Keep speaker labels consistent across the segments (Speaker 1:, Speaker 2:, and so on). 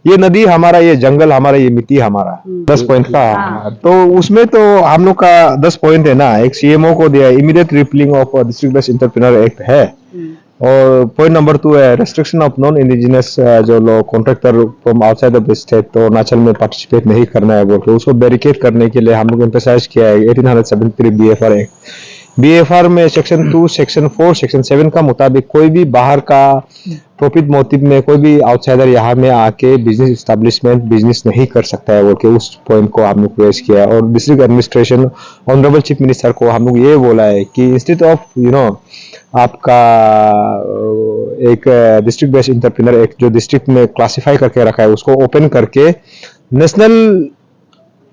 Speaker 1: ये नदी हमारा, ये जंगल हमारा, ये मिट्टी हमारा। 10 पॉइंट का। तो उसमें तो हम लोग का 10 पॉइंट है ना, एक सीएमओ को दिया, immediate repealing of district based entrepreneur act है। और पॉइंट नंबर 2 है रेस्ट्रिक्शन ऑफ नॉन इंडिजिनस जो लोग contractor from outside of the state तो अरुणाचल में पार्टिसिपेट नहीं करना है बोल के उसको बैरिकेड करने के लिए हम लोग एम्फेसाइज किया है 1873 बीएफआर एक्ट। बीएफआर में सेक्शन 2, सेक्शन 4, सेक्शन 7 का मुताबिक कोई भी बाहर का प्रॉफिट मोटिव में कोई भी आउटसाइडर यहाँ में आके बिजनेस एस्टेब्लिशमेंट बिजनेस नहीं कर सकता है बोल के उस पॉइंट को हम लोग रेज किया। और district administration honourable chief minister को हम लोग ये बोला है कि इंस्टेड ऑफ आपका एक डिस्ट्रिक्ट बेस्ड एंटरप्रेन्योर एक्ट जो डिस्ट्रिक्ट में क्लासिफाई करके रखा है उसको ओपन करके नेशनल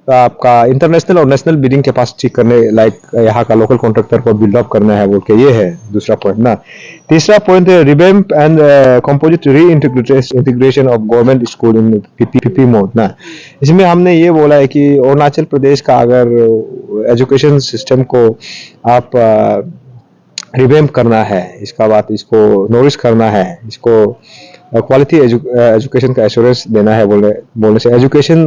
Speaker 1: आपका इंटरनेशनल और नेशनल बिडिंग कैपेसिटी करने लाइक यहाँ का लोकल कॉन्ट्रैक्टर को बिल्ड अप करना है बोल के ये है दूसरा पॉइंट ना। तीसरा पॉइंट है revamp and composite reintegration of government school in PPP mode ना। इसमें हमने ये बोला है कि अरुणाचल प्रदेश का अगर एजुकेशन सिस्टम को आप रिवैम्प करना है, इसका बाद इसको नोरिश करना है, इसको क्वालिटी एजुकेशन का एश्योरेंस देना है बोलने से एजुकेशन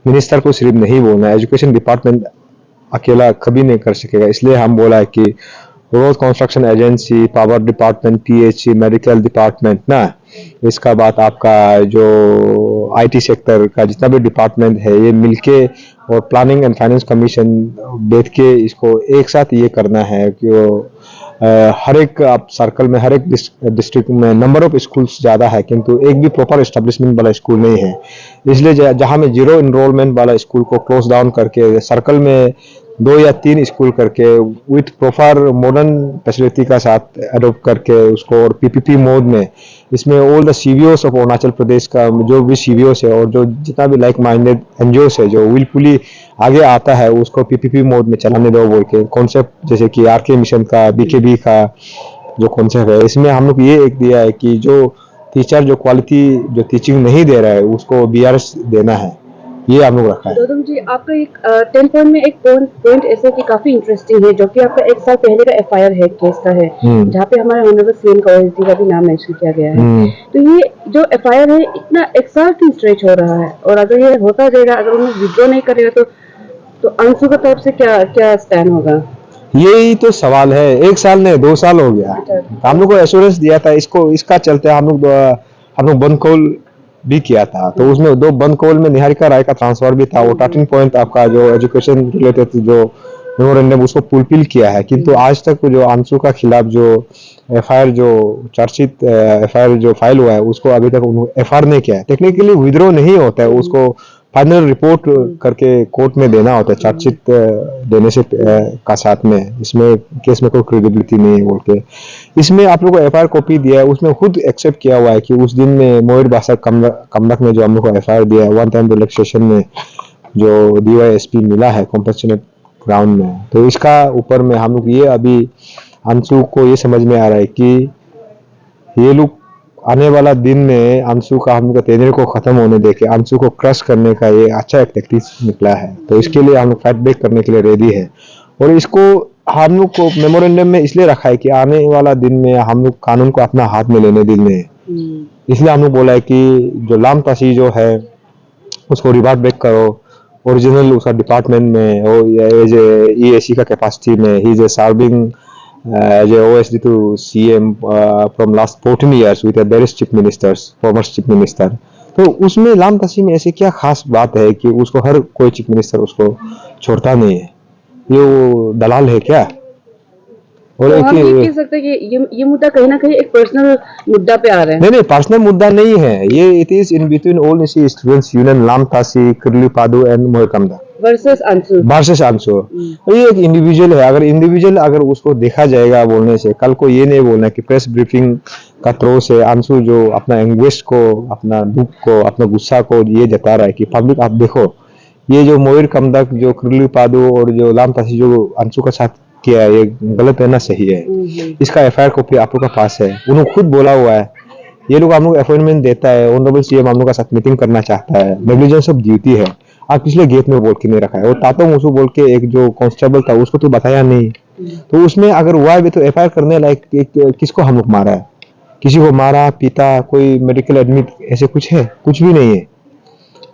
Speaker 1: मिनिस्टर को सिर्फ नहीं बोलना है, एजुकेशन डिपार्टमेंट अकेला कभी नहीं कर सकेगा। इसलिए हम बोला है कि road construction agency, power department, PHE, medical department ना, इसका बाद आपका जो आईटी सेक्टर का जितना भी डिपार्टमेंट है ये मिलके और प्लानिंग एंड फाइनेंस कमीशन बैठ के इसको एक साथ ये करना है कि हर एक आप सर्कल में हर एक डिस्ट्रिक्ट में नंबर ऑफ स्कूल्स ज़्यादा है किंतु एक भी प्रॉपर एस्टेब्लिशमेंट वाला स्कूल नहीं है। इसलिए जहाँ में 0 इनरोलमेंट वाला स्कूल को क्लोज डाउन करके सर्कल में 2 या 3 स्कूल करके विथ प्रॉपर मॉडर्न फैसिलिटी का साथ अडोप्ट करके उसको और पीपीपी मोड में इसमें all the सीवीओस of Arunachal Pradesh का जो भी सीवीओस है और जो जितना भी लाइक माइंडेड एनजीओस है जो विलफुली आगे आता है उसको पीपीपी मोड में चलाने दो बोल के कॉन्सेप्ट जैसे कि आरके मिशन का, बीकेबी का जो कॉन्सेप्ट है इसमें हम लोग ये एक दिया है कि जो टीचर जो क्वालिटी जो टीचिंग नहीं दे रहा है उसको बीआरएस देना है, ये हम लोग रखा है।
Speaker 2: गौतम जी आपका एक 10 पॉइंट में एक पॉइंट ऐसे कि काफी इंटरेस्टिंग है जो कि आपका 1 साल पहले का एफआईआर है केस का है जहाँ पे हमारे ऑनरेबल सीएम का ओएसडी का भी नाम मेंशन किया गया है। तो ये जो एफआईआर है इतना 1 साल क्यों स्ट्रेच हो रहा है और अगर ये होता जाएगा अगर उन्हें विड्रॉ नहीं करेगा तो अंशु की तरफ से क्या स्टैंड होगा?
Speaker 1: यही तो सवाल है। 1 साल नहीं 2 साल हो गया। हम लोग को एश्योरेंस दिया था इसका चलते हम लोग बंद कॉल भी किया था तो उसमें 2 बंद कॉल में निहारिका राय का ट्रांसफर भी था। वो 13 पॉइंट आपका जो एजुकेशन रिलेटेड जो मेमोरेंडम उसको फुलफिल किया है किंतु आज तक जो अंशु का खिलाफ जो एफआईआर जो चार्जशीट एफआईआर जो फाइल हुआ है उसको अभी तक उन्होंने एफआईआर नहीं किया है। टेक्निकली विड्रॉ नहीं होता है, उसको फाइनल रिपोर्ट करके कोर्ट में देना होता है चार्जशीट देने से का साथ में। इसमें केस में कोई क्रेडिबिलिटी नहीं है बोल के इसमें आप लोग को एफआईआर कॉपी दिया है उसमें खुद एक्सेप्ट किया हुआ है कि उस दिन में मोहित बासा कमलक में जो हम लोग को एफआईआर दिया है 1 टाइम रिलैक्सेशन में जो डीवाईएसपी मिला है कॉम्पेंसेशनल ग्राउंड में। तो इसका ऊपर में हम लोग ये अभी अंशु को ये समझ में आ रहा है कि ये लोग आने वाला दिन में अंशु का हम लोग टेनर को खत्म होने देके अंशु को क्रश करने का ये अच्छा एक टेक्निक निकला है। तो इसके लिए हम लोग फाइट बैक करने के लिए रेडी है और इसको हम लोग को मेमोरेंडम में इसलिए रखा है कि आने वाला दिन में हम लोग कानून को अपना हाथ में लेने दिन में इसलिए हम लोग बोला है कि जो लाम तासी जो है उसको रिवर्ट बैक करो ओरिजिनल उसका डिपार्टमेंट में और एज ईएसी का कैपेसिटी में he is serving as a OSD to CM from last 14 years with a various chief ministers, former chief minister. तो उसमें लाम तसी में ऐसे क्या खास बात है कि उसको हर कोई चीफ मिनिस्टर उसको छोड़ता नहीं है? ये वो दलाल है क्या?
Speaker 2: और तो हम ये कह सकते हैं कि ये मुद्दा कहीं ना कहीं एक पर्सनल मुद्दा पे आ रहा है।
Speaker 1: नहीं पर्सनल मुद्दा नहीं है ये। It is in between All Nyishi students union Lam Tasi Kirli Padu and मोहकमदा
Speaker 2: वर्सेस अंशु।
Speaker 1: ये एक इंडिविजुअल है। अगर इंडिविजुअल अगर उसको देखा जाएगा बोलने से कल को ये नहीं बोलना कि प्रेस ब्रीफिंग का थ्रो से अंशु जो अपना एंग्वेश को अपना दुख को अपना गुस्सा को ये जता रहा है कि पब्लिक आप देखो ये जो मोहिर कमदक जो किरली पादू और जो लाम तासी जो अंशु का साथ किया है ये गलत है ना सही है। इसका एफआईआर कॉपी आप लोग का पास है। उन्होंने खुद बोला हुआ है ये लोग हम लोग अपॉइंटमेंट देता है ऑनरेबल सीएम हम लोग का साथ मीटिंग करना चाहता है नेग्लिजेंस ऑफ ड्यूटी है। आप पिछले गेट में बोल के नहीं रखा है। और तातो मुसू बोल के एक जो कांस्टेबल था उसको तो बताया नहीं तो उसमें अगर हुआ है तो एफआईआर करने लायक किसको हम लोग मारा है? किसी को मारा पीटा कोई मेडिकल एडमिट ऐसे कुछ है? कुछ भी नहीं है।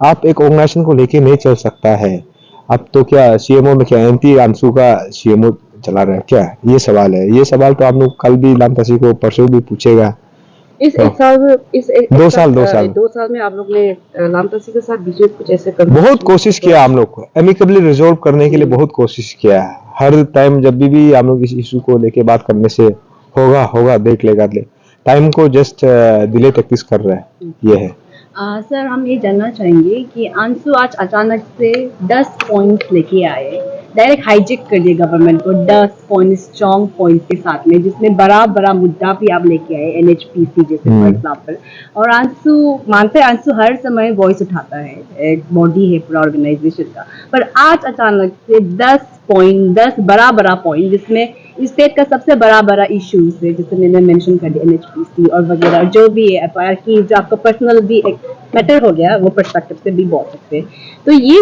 Speaker 1: आप एक ऑर्गेनाइजेशन को लेके नहीं चल सकता है। अब तो क्या सीएमओ में क्या एंटी अंशु का सीएमओ चला रहा है क्या, ये सवाल है। ये सवाल तो आप लोग कल भी लामतासी को परसों भी पूछेगा।
Speaker 2: इस एक साल में
Speaker 1: दो साल
Speaker 2: दो साल में आप लोग ने लामतासी के साथ बीच में कुछ ऐसे
Speaker 1: बहुत कोशिश किया हम लोग को एमिकबली रिजोल्व करने के लिए, बहुत कोशिश किया है। हर टाइम जब भी हम लोग इस इशू को लेके बात करने से होगा होगा देख लेगा टाइम को जस्ट डिले टैक्टिस कर रहा है, ये है।
Speaker 3: सर हम ये जानना चाहेंगे कि अंशु आज अचानक से 10 पॉइंट्स लेके आए, डायरेक्ट हाईजेक कर दिया गवर्नमेंट को 10 पॉइंट स्ट्रॉन्ग पॉइंट के साथ में, जिसमें बड़ा बड़ा मुद्दा भी आप लेके आए NHPC जैसे फॉर एग्जाम्पल। और अंशु मानते हैं अंशु हर समय वॉइस उठाता है, एक बॉडी है पूरा ऑर्गेनाइजेशन का, पर आज अचानक से 10 पॉइंट 10 बड़ा बड़ा पॉइंट, जिसमें स्टेट का सबसे बड़ा इश्यूज है जैसे मैंने मेंशन कर दिया NHPC और वगैरह जो भी है FIR की, जो आपका पर्सनल भी एक मैटर हो गया वो पर्सपेक्टिव से भी बोल सकते हैं। तो ये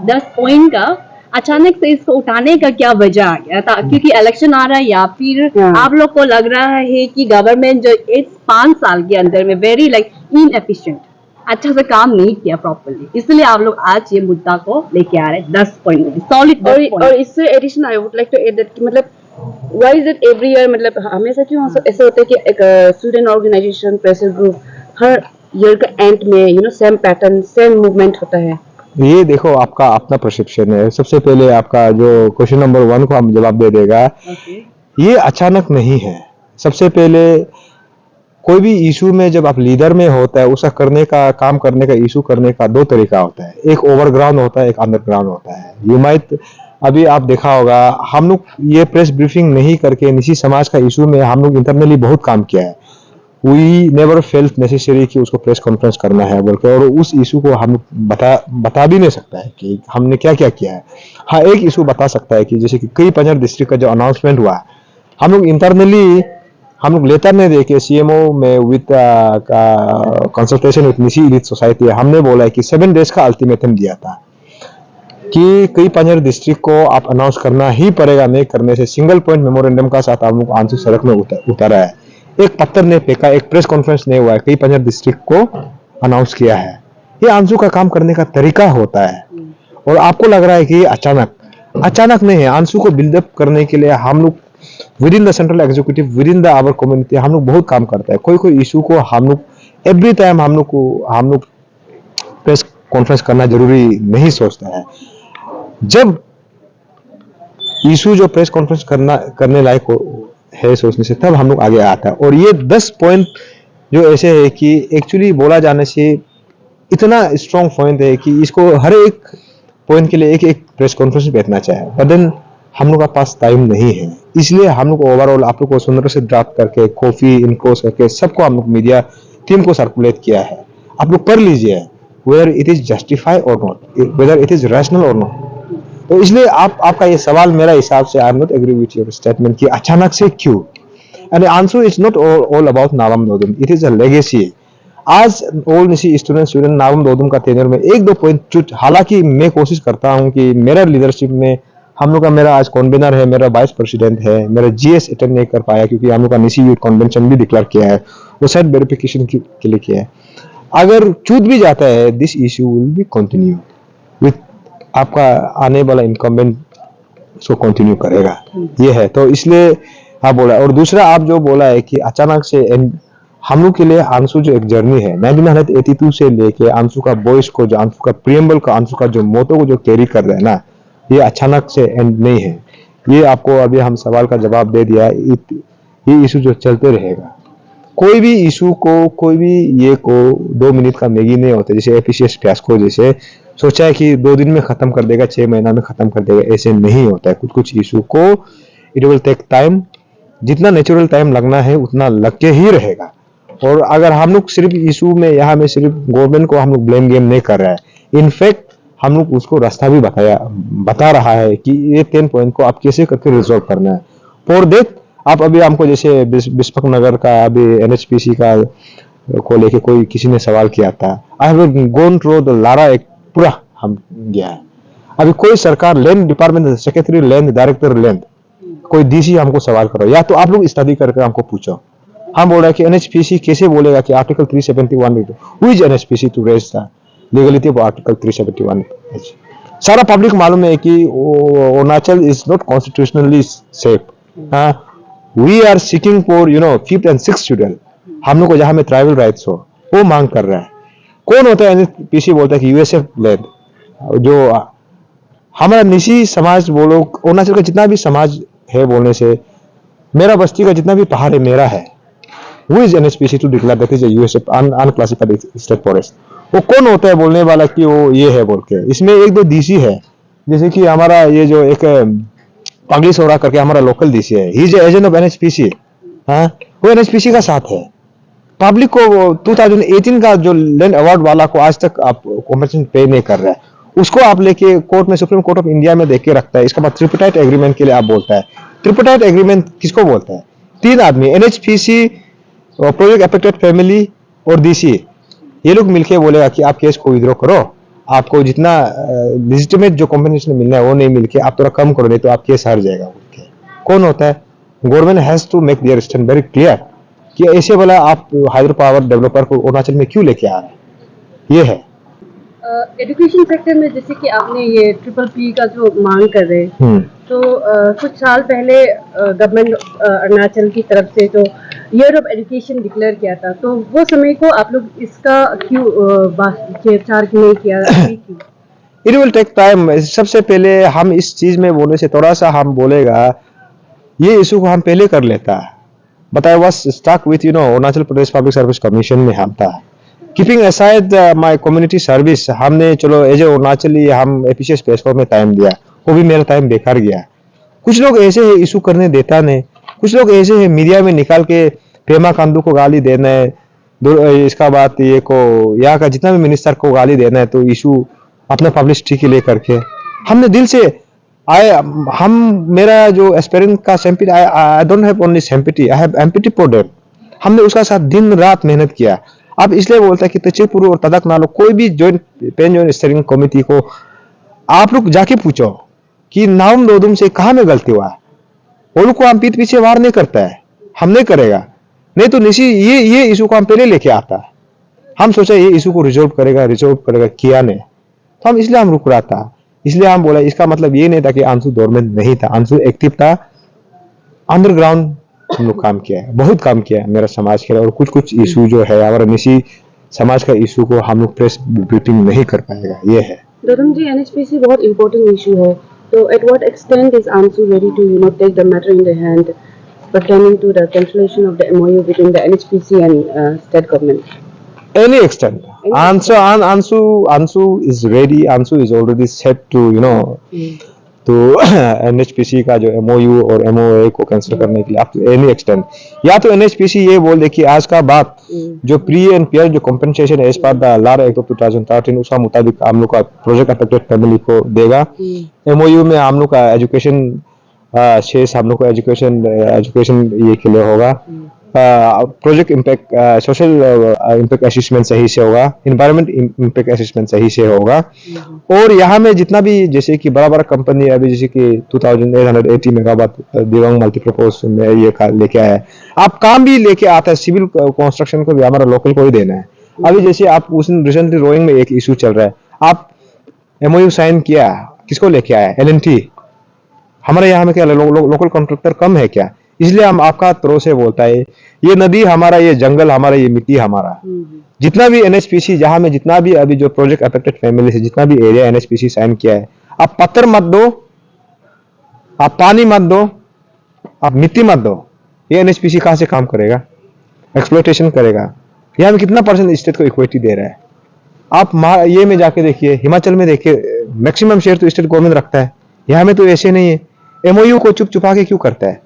Speaker 3: 10 पॉइंट का अचानक से इसको उठाने का क्या वजह आ गया था? क्योंकि इलेक्शन आ रहा है या फिर आप लोग को लग रहा है कि गवर्नमेंट जो इस 5 साल के अंदर में वेरी इनएफिशिएंट अच्छा से काम नहीं किया प्रॉपर्ली, इसलिए आप लोग आज ये मुद्दा को लेके आ रहे हैं 10 पॉइंट सॉलिड।
Speaker 2: और इससे addition I would like to add that मतलब why is it every year, मतलब हमेशा क्यों ऐसा होता है कि एक स्टूडेंट ऑर्गेनाइजेशन प्रेशर ग्रुप हर ईयर का एंड में सेम पैटर्न सेम मूवमेंट होता है?
Speaker 1: ये देखो आपका अपना परसेप्शन है। सबसे पहले आपका जो क्वेश्चन नंबर 1 को हम जवाब दे देगा। ये अचानक नहीं है। सबसे पहले कोई भी इशू में जब आप लीडर में होता है, उसका करने का काम करने का इशू करने का 2 तरीका होता है, एक ओवरग्राउंड होता है, एक अंडरग्राउंड होता है। यू माइट अभी आप देखा होगा हम लोग ये प्रेस ब्रीफिंग नहीं करके निजी समाज का इशू में हम लोग इंटरनली बहुत काम किया है। वी नेवर फेल्ट नेसेसरी कि उसको प्रेस कॉन्फ्रेंस करना है बोलकर, और उस इशू को हम बता भी नहीं सकता है कि हमने क्या क्या किया है। हाँ, एक इशू बता सकता है कि जैसे कि कई पंजाब डिस्ट्रिक्ट का जो अनाउंसमेंट हुआ, हम लोग इंटरनली हम लोग लेटर नहीं देके सीएमओ में विद कंसल्टेशन विद निजी एलीट सोसाइटी हमने बोला है कि 7 डेज का अल्टीमेटम दिया था कि कई पंजाब डिस्ट्रिक्ट को आप अनाउंस करना ही पड़ेगा, नहीं करने से सिंगल पॉइंट मेमोरेंडम का साथ हम लोग आंसू सड़क में उतारा है। एक पत्थर नहीं फेंका, एक प्रेस कॉन्फ्रेंस नहीं हुआ है, कई पंजाब डिस्ट्रिक्ट को अनाउंस किया है। ये आंसू का काम करने का तरीका होता है। और आपको लग रहा है कि अचानक नहीं है। आंसू को बिल्डअप करने के लिए हम लोग with in the central executive, with in the our community हम लोग बहुत काम करते हैं। कोई इशू को हम लोग एवरी टाइम हम लोग प्रेस कॉन्फ्रेंस करना जरूरी नहीं सोचता है। जब इशू जो प्रेस कॉन्फ्रेंस करने लायक है सोचने से, तब हम लोग आगे आता है। और ये 10 पॉइंट जो ऐसे है कि एक्चुअली बोला जाने से इतना स्ट्रॉन्ग पॉइंट है कि इसको हर एक पॉइंट के लिए एक प्रेस कॉन्फ्रेंस बैठना चाहिए, बट देन हम लोग का पास टाइम नहीं है। इसलिए हम लोग ओवरऑल आप लोग को सुंदर से ड्राफ्ट करके कॉपी इनक्लोज करके सबको हम लोग मीडिया टीम को सर्कुलेट किया है। आप लोग पढ़ लीजिए whether it is justify or not, whether it is rational or not। तो इसलिए आपका ये सवाल मेरा हिसाब से I am not agree with your statement कि अचानक से क्यों। And answer is not all about नावम Dodum, it is a legacy. आज ऑल निसी स्टूडेंट नावम दोदुम का टेन्योर में 1-2 पॉइंट, हालांकि मैं कोशिश करता हूं कि मेरा लीडरशिप में हम लोग का, मेरा आज कन्वीनर है, मेरा वाइस प्रेसिडेंट है, मेरा जीएस अटेंड नहीं कर पाया क्योंकि हम लोग का निसी यूथ कन्वेंशन भी डिक्लेयर किया है, वो साइड वेरिफिकेशन के लिए किया है। अगर छूट भी जाता है, this issue will be continue with आपका आने वाला इनकम्बेंट उसको कंटिन्यू करेगा, ये है। तो इसलिए आप बोला। और दूसरा आप जो बोला है कि अचानक से हम लोग के लिए आंसू जो एक जर्नी है 1982 से लेके आंसू का वॉइस को, जो आंसू का प्रियम्बल का, आंसू का जो मोटो को जो कैरी कर रहे हैं ना, ये अचानक से एंड नहीं है। ये आपको अभी हम सवाल का जवाब दे दिया। ये इशू जो चलते रहेगा। कोई भी इशू को, कोई भी ये को 2 मिनट का मैगी नहीं होता। जैसे एफिशिएंस फियास्को जैसे सोचा है कि 2 दिन में खत्म कर देगा, 6 महीना में खत्म कर देगा, ऐसे नहीं होता है। कुछ इशू को इट विल टेक टाइम, जितना नेचुरल टाइम लगना है उतना लग के ही रहेगा। और अगर हम लोग सिर्फ इशू में यहाँ में सिर्फ गवर्नमेंट को हम लोग ब्लेम गेम नहीं कर रहा है, इनफैक्ट हम लोग उसको रास्ता भी बता रहा है कि ये 10 पॉइंट को आप कैसे करके रिजॉल्व करना है। फॉर दैट आप अभी हमको जैसे बिस्पक नगर का अभी NHPC का को लेके कोई किसी ने सवाल किया था, I have gone through the Lara एक पूरा हम गया है। अभी कोई सरकार land department secretary land, director land, कोई डीसी हमको सवाल करो, या तो आप लोग स्टडी करके हमको पूछो। हम बोल रहे हैं कि NHPC कैसे बोलेगा कि article 371 who is NHPC to raise the legality of article 371H। सारा पब्लिक मालूम है कि Arunachal is not constitutionally safe. We are seeking for 5th and 6th schedule, हम लोग को जहां में ट्राइबल राइट्स हो वो मांग कर रहा है। कौन होता है एनएचपीसी बोलता है कि यूएसएफ लेड, जो हमारा निशी समाज बोलो, अरुणाचल का जितना भी समाज है बोलने से, मेरा बस्ती का जितना भी पहाड़ है मेरा है। Who is NHPC to declare that is a USF unclassified state forest? वो कौन होता है बोलने वाला कि वो ये है बोल के? इसमें एक दो डीसी है, जैसे कि हमारा ये जो एक पगली सोरा करके हमारा लोकल डीसी है, he is agent of NHPC. हाँ, वो एनएचपीसी का साथ है। पब्लिक को 2018 का जो लैंड अवार्ड वाला को आज तक आप कॉम्पेंसेशन पे नहीं कर रहा है, उसको आप लेके कोर्ट में, सुप्रीम कोर्ट ऑफ इंडिया में देख के रखता है। इसका बाद ट्रिपटाइट एग्रीमेंट के लिए आप बोलता है। ट्रिपटाइट एग्रीमेंट किसको बोलता है? 3 आदमी, एनएचपीसी, प्रोजेक्ट अफेक्टेड फैमिली और डीसी, ये लोग मिलके बोलेगा कि आप केस को विड्रॉ करो, आपको जितना लेजिटिमेट जो कॉम्पेंसेशन मिलना है वो नहीं मिलके आप थोड़ा कम करो, नहीं तो आप केस हार जाएगा। कौन होता है? Government has to make their stand very clear कि ऐसे वाला आप हाइड्रो पावर डेवलपर को अरुणाचल में क्यों लेके आ रहे हैं। ये है
Speaker 2: एजुकेशन सेक्टर में, जैसे कि आपने ये ट्रिपल-P का जो मांग कर रहे हैं, तो कुछ साल पहले गवर्नमेंट अरुणाचल की तरफ से तो ईयर ऑफ एजुकेशन डिक्लेयर किया था, तो वो समय को आप लोग इसका क्यों छेड़छाड़ नहीं किया?
Speaker 1: It will take time. सबसे पहले हम इस चीज में बोलने से थोड़ा सा हम बोलेगा, ये इशू को हम पहले कर लेता है। But I was stuck with Arunachal Pradesh public service commission में हम था। Keeping aside my community service, हमने चलो एज ए अरुणाचली हम एपीसीएस प्लेटफॉर्म में टाइम दिया, वो भी मेरा टाइम बेकार गया। कुछ लोग ऐसे है इशू करने देता नहीं, कुछ लोग ऐसे है मीडिया में निकाल के पेमा खांडू को गाली देना है, इसका बात ये को यहाँ का जितना भी मिनिस्टर को गाली देना है, तो इशू अपना पब्लिसिटी के लिए करके हमने दिल से मेरा जो एस्पिरेंट का sympathy, I don't have only sympathy, I have empathy for them. हमने उसका साथ दिन रात मेहनत किया। अब इसलिए बोलता है कि तचिपुरु और तदक नालो कोई भी जॉइंट स्टीयरिंग कमेटी को आप लोग जाके पूछो कि नाम दोदुम से कहाँ में गलती हुआ है। वो लोग को हम पीठ पीछे वार नहीं करता है, हम नहीं करेगा, नहीं तो निशी ये इशू को हम पहले लेके आता है। हम सोचा ये इशू को रिजोल्व करेगा, किया नहीं, तो हम इसलिए हम रुक रहा था। इसलिए हम बोला, इसका मतलब ये नहीं था कि आंसू डोरमेंट नहीं था, आंसू एक्टिव था। अंडरग्राउंड हम लोग काम किया है, बहुत काम किया है मेरा समाज के लिए। और कुछ इशू जो है हमारा निशी समाज का इशू को हम लोग प्रेस ब्रीफिंग नहीं कर पाएगा, ये है।
Speaker 2: दोदम जी, एनएचपीसी बहुत इंपॉर्टेंट इशू है, तो at what extent is ANSU ready to take the matter in the hand pertaining to the cancellation of the MOU between the NHPC and state government?
Speaker 1: Any extent. Ansu is ready. Ansu is already set to तो NHPC का जो MOU और MOA को cancel करने के लिए आप any extent, या तो NHPC ये बोल दे कि आज का बाद जो प्री एंड पीयर जो कॉम्पेंसेशन है as per the law act of 2013 उसका मुताबिक हम लोग का प्रोजेक्ट अफेक्टेड फैमिली को देगा। MOU में हम लोग का एजुकेशन शेष हम लोग को एजुकेशन ये के लिए होगा। Project impact, social impact assessment सही से होगा, इन्वायरमेंट इम्पैक्ट असेसमेंट सही से होगा। और यहाँ में जितना भी जैसे कि बड़ा बड़ा कंपनी अभी जैसे कि 2880 मेगावाट दिवांग मल्टीपर्पज में ये लेके आया है, आप काम भी लेके आता है, सिविल कंस्ट्रक्शन को भी हमारा लोकल को ही देना है। अभी जैसे आप उस रिसेंटली रोइंग में एक इशू चल रहा है, आप MOU साइन किया, किसको लेके आया? LNT। हमारे यहाँ में क्या लोकल कॉन्ट्रैक्टर कम है क्या? इसलिए हम आपका त्रो से बोलता है, ये नदी हमारा, ये जंगल हमारा, ये मिट्टी हमारा। जितना भी NHPC जहां में जितना भी अभी जो प्रोजेक्ट अफेक्टेड फैमिली से जितना भी एरिया NHPC साइन किया है, आप पत्थर मत दो, आप पानी मत दो, आप मिट्टी मत दो, ये NHPC कहां से काम करेगा? एक्सप्लॉयटेशन करेगा। यहाँ में कितना % स्टेट को इक्विटी दे रहा है? आप ये में जाके देखिए, हिमाचल में देखिए, मैक्सिमम शेयर तो स्टेट गवर्नमेंट रखता है। यहाँ में तो ऐसे नहीं है। MOU को चुप छुपा के क्यों करता है?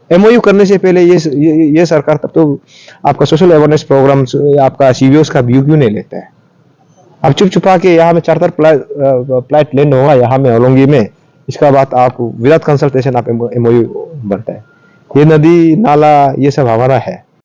Speaker 1: MOU करने से पहले ये सरकार तब तो आपका सोशल अवेयरनेस प्रोग्राम, आपका CVOs का व्यू क्यों नहीं लेता है? अब चुप छुपा के यहाँ में 4 प्लाट लैंड होगा यहाँ में होलोंगी में, इसका बाद आप विदाउट कंसल्टेशन आप MOU बनता है। ये नदी नाला ये सब हमारा है।